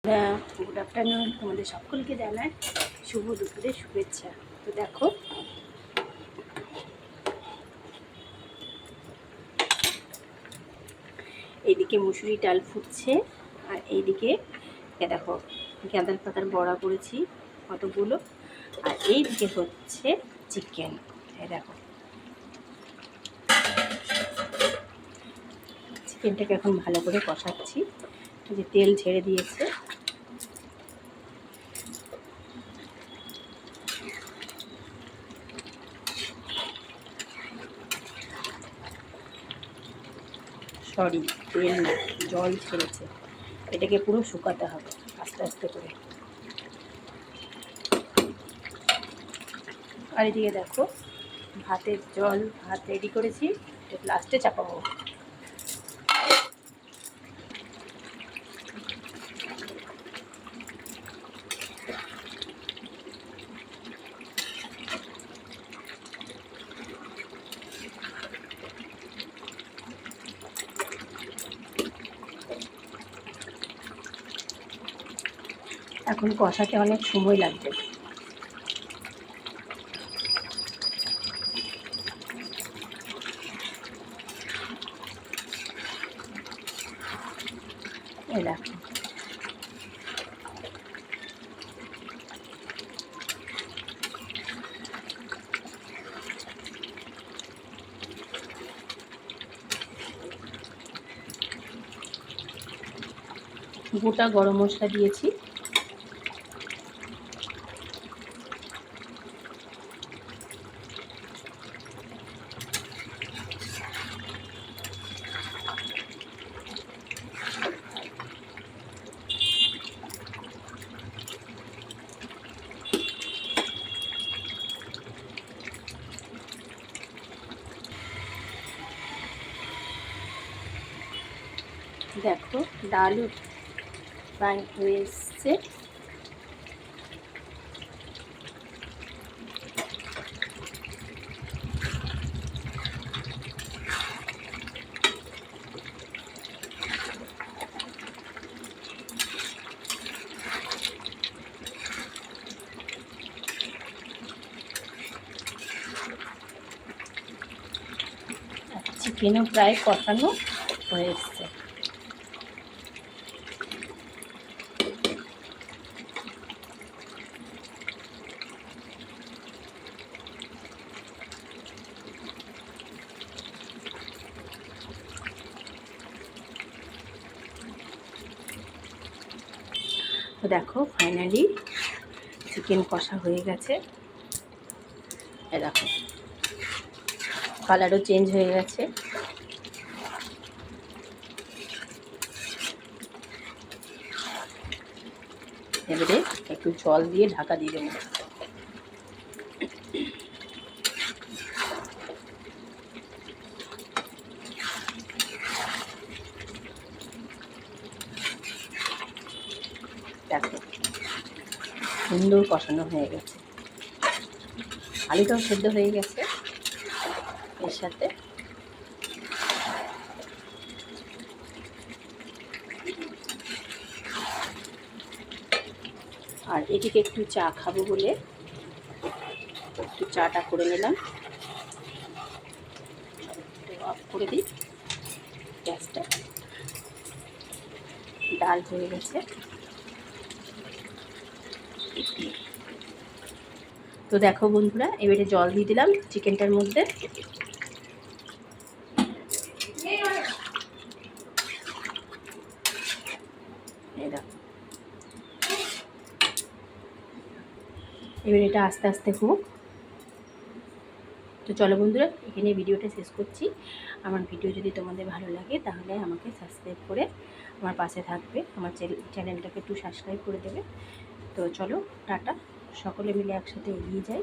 Good afternoon, তোমাদের সকলকে জানাই শুভ দুপুরের শুভেচ্ছা। তো দেখো, এইদিকে মুসুরি ডাল ফুটছে, আর এইদিকে দেখো গাঁদাল পাতার বড়া করেছি কতগুলো, আর এইদিকে হচ্ছে চিকেন। এই দেখো চিকেনটাকে এখন ভালো করে কষাচ্ছি, যে তেল ছেড়ে দিয়েছে। সরি, তেল না, জল ছেড়েছে। এটাকে পুরো শুকাতে হবে আস্তে আস্তে করে। আর এদিকে দেখো ভাতের জল, ভাত রেডি করেছি, লাস্টে চাপাবো। এখন কষাতে অনেক সময় লাগবে। এই দেখো গোটা গরম মশলা দিয়েছি। দেখো ডালও প্রায় হয়ে এসছে। চিকেনও প্রায় কষানো হয়ে এসছে। তো দেখো ফাইনালি চিকেন কষা হয়ে গেছে। দেখো কালারও চেঞ্জ হয়ে গেছে। এবারে একটু জল দিয়ে ঢাকা দিয়ে দেবো। দেখো সুন্দর কষানো হয়ে গেছে, আলুটাও সেদ্ধ হয়ে গেছে এর সাথে। আর এদিকে একটু চা খাবো বলে একটু চাটা করে নিলাম। অফ করে দিই গ্যাসটা। ডাল হয়ে গেছে। তো দেখো বন্ধুরা, এবারে জল দিয়ে দিলাম চিকেনটার মধ্যে। এবার এটা আস্তে আস্তে হোক। তো চলো বন্ধুরা, এখানে ভিডিওটা শেষ করছি। আমার ভিডিও যদি তোমাদের ভালো লাগে তাহলে আমাকে সাবস্ক্রাইব করে আমার পাশে থাকবে, আমার চ্যানেলটাকে একটু সাবস্ক্রাইব করে দেবে। তো চলো টাটা, সকলে মিলে একসাথে এগিয়ে যাই।